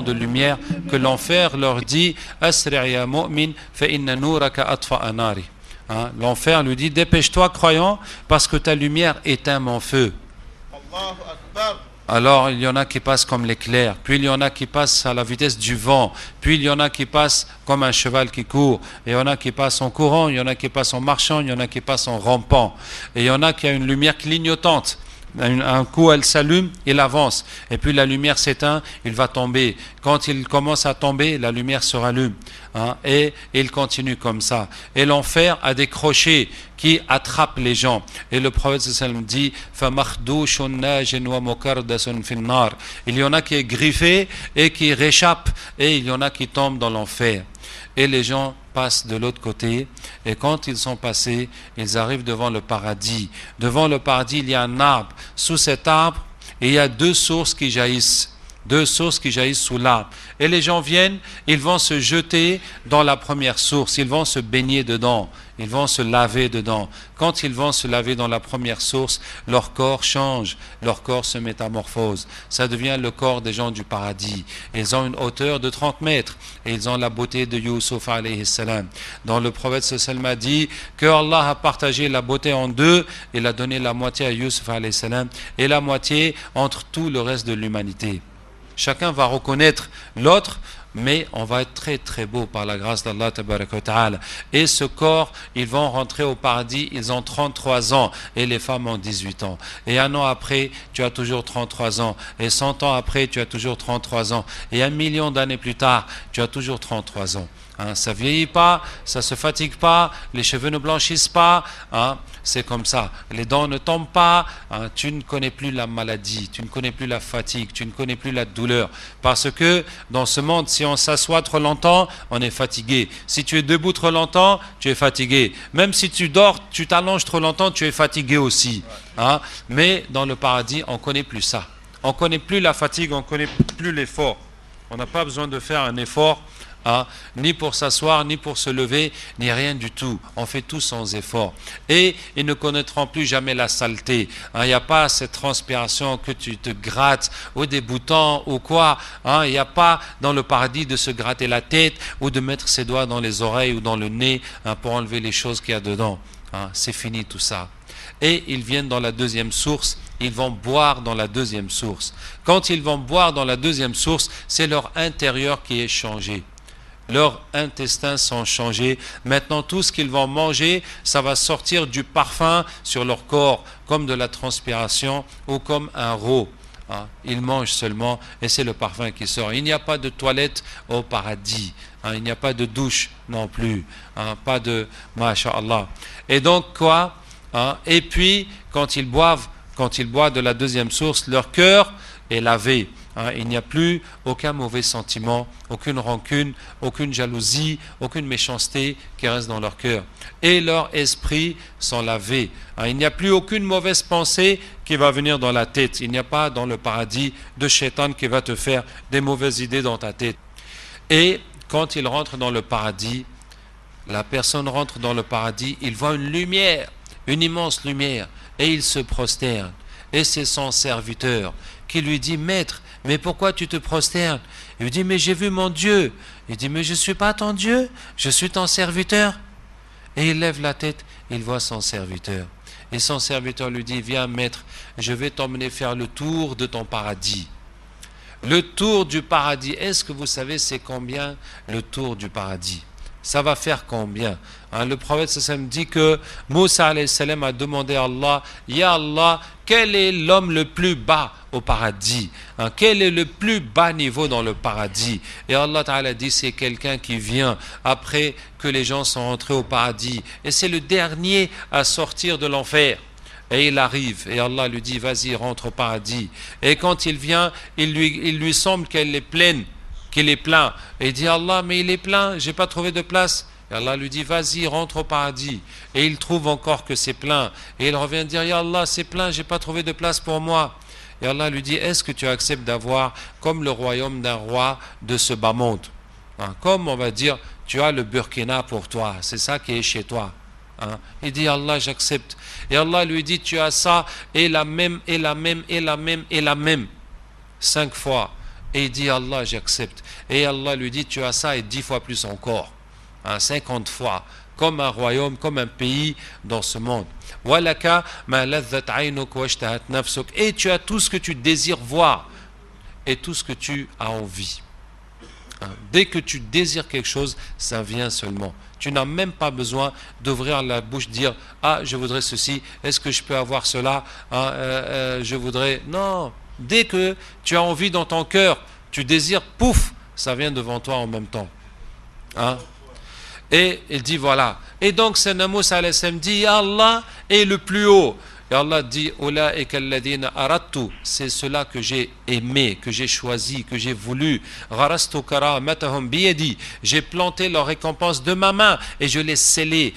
de lumière que l'enfer leur dit Asri' ya mu'min fa inna nuraka atfa'a nari. L'enfer lui dit dépêche-toi croyant parce que ta lumière éteint mon feu. Alors il y en a qui passent comme l'éclair, puis il y en a qui passent à la vitesse du vent, puis il y en a qui passent comme un cheval qui court, et il y en a qui passent en courant, il y en a qui passent en marchant, il y en a qui passent en rampant, et il y en a qui a une lumière clignotante. Un coup elle s'allume, il avance, et puis la lumière s'éteint, il va tomber. Quand il commence à tomber, la lumière se rallume, et il continue comme ça. Et l'enfer a des crochets qui attrapent les gens. Et le prophète sallam dit il y en a qui est griffé et qui réchappe, et il y en a qui tombent dans l'enfer. Et les gens passent de l'autre côté, et quand ils sont passés, ils arrivent devant le paradis. Devant le paradis, il y a un arbre. Sous cet arbre, il y a deux sources qui jaillissent sous l'arbre. Et les gens viennent, ils vont se jeter dans la première source, ils vont se baigner dedans, ils vont se laver dedans. Quand ils vont se laver dans la première source, leur corps change, leur corps se métamorphose. Ça devient le corps des gens du paradis. Ils ont une hauteur de 30 mètres et ils ont la beauté de Youssouf alayhi salam. Dans le prophète sallam a dit que Allah a partagé la beauté en deux, il a donné la moitié à Youssouf alayhi salam et la moitié entre tout le reste de l'humanité. Chacun va reconnaître l'autre, mais on va être très très beau par la grâce d'Allah tabaraka wa ta'ala. Et ce corps, ils vont rentrer au paradis, ils ont 33 ans et les femmes ont 18 ans. Et un an après, tu as toujours 33 ans. Et 100 ans après, tu as toujours 33 ans. Et 1 million d'années plus tard, tu as toujours 33 ans. Ça vieillit pas, ça se fatigue pas, les cheveux ne blanchissent pas, c'est comme ça. Les dents ne tombent pas, tu ne connais plus la maladie, tu ne connais plus la fatigue, tu ne connais plus la douleur. Parce que dans ce monde, si on s'assoit trop longtemps, on est fatigué. Si tu es debout trop longtemps, tu es fatigué. Même si tu dors, tu t'allonges trop longtemps, tu es fatigué aussi. Mais dans le paradis, on ne connaît plus ça. On ne connaît plus la fatigue, on ne connaît plus l'effort. On n'a pas besoin de faire un effort. Ni pour s'asseoir, ni pour se lever, ni rien du tout. On fait tout sans effort. Et ils ne connaîtront plus jamais la saleté. Il n'y a pas cette transpiration que tu te grattes, ou des boutons, ou quoi. Il n'y a pas dans le paradis de se gratter la tête, ou de mettre ses doigts dans les oreilles ou dans le nez pour enlever les choses qu'il y a dedans. C'est fini tout ça. Et ils viennent dans la deuxième source, ils vont boire dans la deuxième source. Quand ils vont boire dans la deuxième source, c'est leur intérieur qui est changé. Leurs intestins sont changés. Maintenant, tout ce qu'ils vont manger, ça va sortir du parfum sur leur corps, comme de la transpiration ou comme un rot. Ils mangent seulement et c'est le parfum qui sort. Il n'y a pas de toilette au paradis. Il n'y a pas de douche non plus. Pas de masha'Allah. Et donc quoi? Et puis, quand ils boivent de la deuxième source, leur cœur est lavé. Il n'y a plus aucun mauvais sentiment, aucune rancune, aucune jalousie, aucune méchanceté qui reste dans leur cœur. Et leurs esprits sont lavés. Il n'y a plus aucune mauvaise pensée qui va venir dans la tête. Il n'y a pas dans le paradis de Shaitan qui va te faire des mauvaises idées dans ta tête. Et quand ils rentrent dans le paradis, la personne rentre dans le paradis, il voit une lumière, une immense lumière, et il se prosterne. Et c'est son serviteur qui lui dit « Maître, mais pourquoi tu te prosternes ?» Il lui dit « Mais j'ai vu mon Dieu. » Il dit « Mais je ne suis pas ton Dieu, je suis ton serviteur. » Et il lève la tête, il voit son serviteur. Et son serviteur lui dit « Viens maître, je vais t'emmener faire le tour de ton paradis. » Le tour du paradis, est-ce que vous savez c'est combien le tour du paradis? Ça va faire combien? Le prophète sallam dit que Moussa alayhi salam a demandé à Allah, Ya Allah, quel est l'homme le plus bas au paradis? Quel est le plus bas niveau dans le paradis? Et Allah Ta'ala dit, c'est quelqu'un qui vient après que les gens sont entrés au paradis. Et c'est le dernier à sortir de l'enfer. Et il arrive, et Allah lui dit, vas-y, rentre au paradis. Et quand il vient, il lui semble qu'elle est pleine, qu'il est plein. Et il dit, Allah, mais il est plein, j'ai pas trouvé de place. Et Allah lui dit, vas-y, rentre au paradis. Et il trouve encore que c'est plein. Et il revient dire, Ya Allah, c'est plein, j'ai pas trouvé de place pour moi. Et Allah lui dit, est-ce que tu acceptes d'avoir comme le royaume d'un roi de ce bas monde? Comme on va dire, tu as le Burkina pour toi, c'est ça qui est chez toi. Il dit, Allah, j'accepte. Et Allah lui dit, tu as ça, et la même, et la même, et la même, et la même. 5 fois. et il dit Allah j'accepte, et Allah lui dit tu as ça et 10 fois plus encore, 50 fois, comme un royaume, comme un pays dans ce monde. Et tu as tout ce que tu désires voir et tout ce que tu as envie. Dès que tu désires quelque chose, ça vient seulement. Tu n'as même pas besoin d'ouvrir la bouche, dire ah je voudrais ceci, est-ce que je peux avoir cela, je voudrais. Non, dès que tu as envie dans ton cœur, tu désires, pouf, ça vient devant toi en même temps. Et il dit voilà. Et donc Sayyidina Moussa alayhi salam dit Allah est le plus haut. Et Allah dit c'est cela que j'ai aimé, que j'ai choisi, que j'ai voulu. J'ai planté leur récompense de ma main et je l'ai scellé.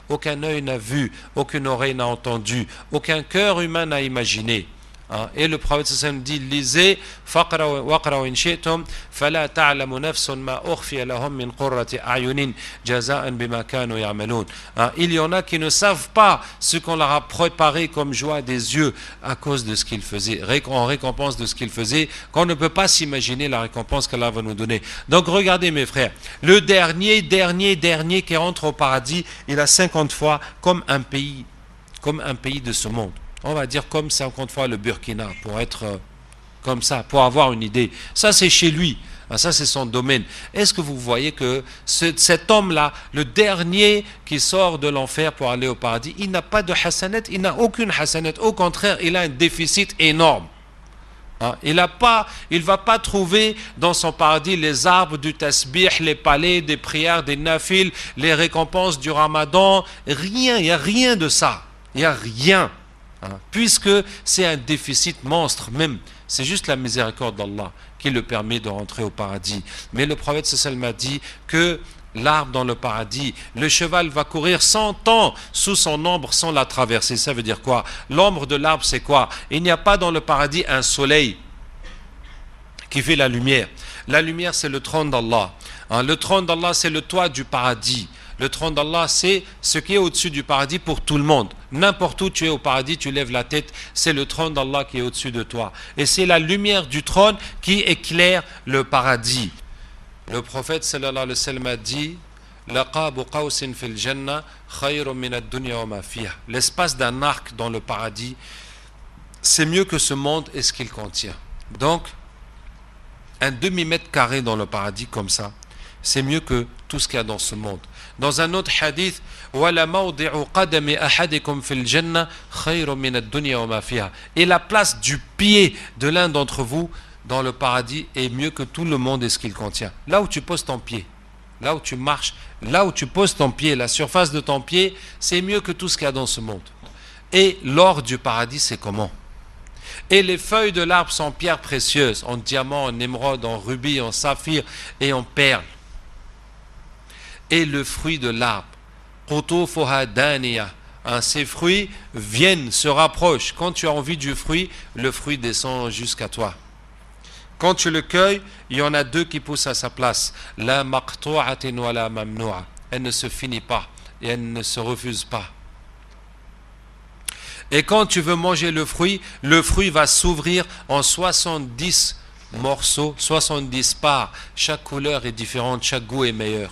Aucun œil n'a vu, aucune oreille n'a entendu, aucun cœur humain n'a imaginé. Et le prophète sallam dit lisez waqra'u in shi'tum fala ta'lamu nafsun ma ukhfiya lahum min qurrati a'yunin jaza'an bima kanu ya'malun. Il y en a qui ne savent pas ce qu'on leur a préparé comme joie des yeux à cause de ce qu'ils faisaient, en récompense de ce qu'ils faisaient, qu'on ne peut pas s'imaginer la récompense qu'Allah va nous donner. Donc regardez mes frères, le dernier qui rentre au paradis, il a 50 fois comme un pays de ce monde. On va dire comme 50 fois le Burkina, pour être comme ça, pour avoir une idée. Ça, c'est chez lui. Ça, c'est son domaine. Est-ce que vous voyez que cet homme-là, le dernier qui sort de l'enfer pour aller au paradis, il n'a pas de hasanat, il n'a aucune hasanat. Au contraire, il a un déficit énorme. Il ne va pas trouver dans son paradis les arbres du tasbih, les palais, des prières, des nafils, les récompenses du ramadan. Rien, il n'y a rien de ça. Il n'y a rien. Puisque c'est un déficit monstre même, c'est juste la miséricorde d'Allah qui le permet de rentrer au paradis. Mais le prophète sallallahu alayhi wa sallam a dit que l'arbre dans le paradis, le cheval va courir 100 ans sous son ombre sans la traverser. Ça veut dire quoi? L'ombre de l'arbre, c'est quoi? Il n'y a pas dans le paradis un soleil qui fait la lumière. La lumière, c'est le trône d'Allah. Le trône d'Allah, c'est le toit du paradis. Le trône d'Allah, c'est ce qui est au-dessus du paradis pour tout le monde. N'importe où tu es au paradis, tu lèves la tête, c'est le trône d'Allah qui est au-dessus de toi. Et c'est la lumière du trône qui éclaire le paradis. Le prophète sallallahu alayhi wa sallam a dit l'espace d'un arc dans le paradis, c'est mieux que ce monde et ce qu'il contient. Donc, un demi-mètre carré dans le paradis comme ça, c'est mieux que tout ce qu'il y a dans ce monde. Dans un autre hadith, et la place du pied de l'un d'entre vous dans le paradis est mieux que tout le monde et ce qu'il contient. Là où tu poses ton pied, là où tu marches, là où tu poses ton pied, la surface de ton pied, c'est mieux que tout ce qu'il y a dans ce monde. Et l'or du paradis, c'est comment? Et les feuilles de l'arbre sont pierres précieuses, en diamant, en émeraude, en rubis, en saphir et en perles. Et le fruit de l'arbre, ces fruits viennent, se rapprochent. Quand tu as envie du fruit, le fruit descend jusqu'à toi. Quand tu le cueilles, il y en a deux qui poussent à sa place. La maqtu'atin wa la mamnu'a. Elle ne se finit pas et elle ne se refuse pas. Et quand tu veux manger le fruit va s'ouvrir en 70 morceaux, 70 parts. Chaque couleur est différente, chaque goût est meilleur.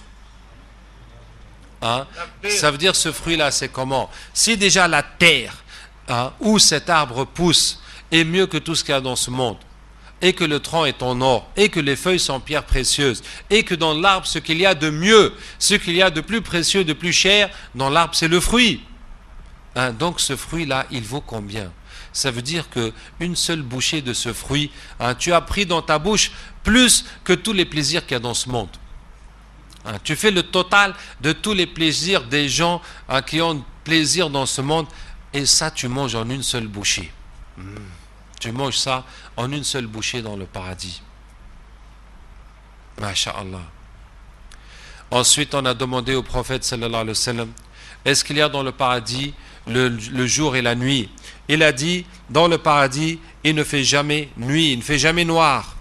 Ça veut dire ce fruit-là, c'est comment? Si déjà la terre où cet arbre pousse est mieux que tout ce qu'il y a dans ce monde, et que le tronc est en or, et que les feuilles sont pierres précieuses, et que dans l'arbre, ce qu'il y a de mieux, ce qu'il y a de plus précieux, de plus cher, dans l'arbre, c'est le fruit. Donc ce fruit-là, il vaut combien? Ça veut dire qu'une seule bouchée de ce fruit, tu as pris dans ta bouche plus que tous les plaisirs qu'il y a dans ce monde. Tu fais le total de tous les plaisirs des gens qui ont plaisir dans ce monde, et ça tu manges en une seule bouchée. Tu manges ça en une seule bouchée dans le paradis. Masha'Allah. Ensuite, on a demandé au prophète sallallahu alayhi wa sallam, est-ce qu'il y a dans le paradis le jour et la nuit? Il a dit, dans le paradis, il ne fait jamais nuit, il ne fait jamais noir,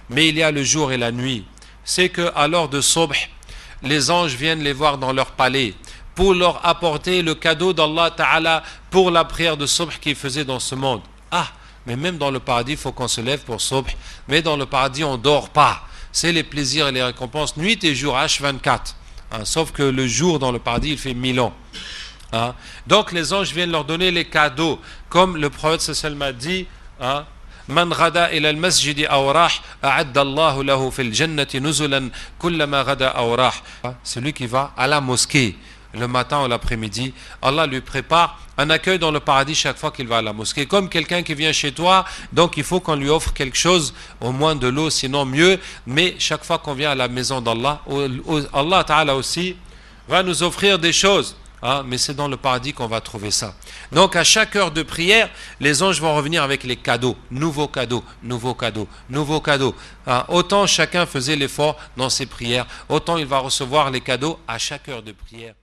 mais il y a le jour et la nuit. C'est qu'à l'heure de Subh, les anges viennent les voir dans leur palais pour leur apporter le cadeau d'Allah Ta'ala pour la prière de Subh qu'ils faisaient dans ce monde. Ah, mais même dans le paradis, il faut qu'on se lève pour Subh, mais dans le paradis, on ne dort pas. C'est les plaisirs et les récompenses, nuit et jour, H24. Hein, sauf que le jour dans le paradis, il fait 1000 ans. Hein. Donc les anges viennent leur donner les cadeaux, comme le prophète sallallahu alayhi wa sallam a dit, hein, Man ghada ila al-masjidi awrah a'adda Allahu lahu fil jannati nuzulan kullama ghada awrah. Celui qui va à la mosquée le matin ou l'après-midi, Allah lui prépare un accueil dans le paradis chaque fois qu'il va à la mosquée. Comme quelqu'un qui vient chez toi, donc il faut qu'on lui offre quelque chose, au moins de l'eau, sinon mieux. Mais chaque fois qu'on vient à la maison d'Allah, Allah Ta'ala aussi va nous offrir des choses. Hein, mais c'est dans le paradis qu'on va trouver ça. Donc à chaque heure de prière, les anges vont revenir avec les cadeaux, nouveaux cadeaux, nouveaux cadeaux, nouveaux cadeaux. Hein, autant chacun faisait l'effort dans ses prières, autant il va recevoir les cadeaux à chaque heure de prière.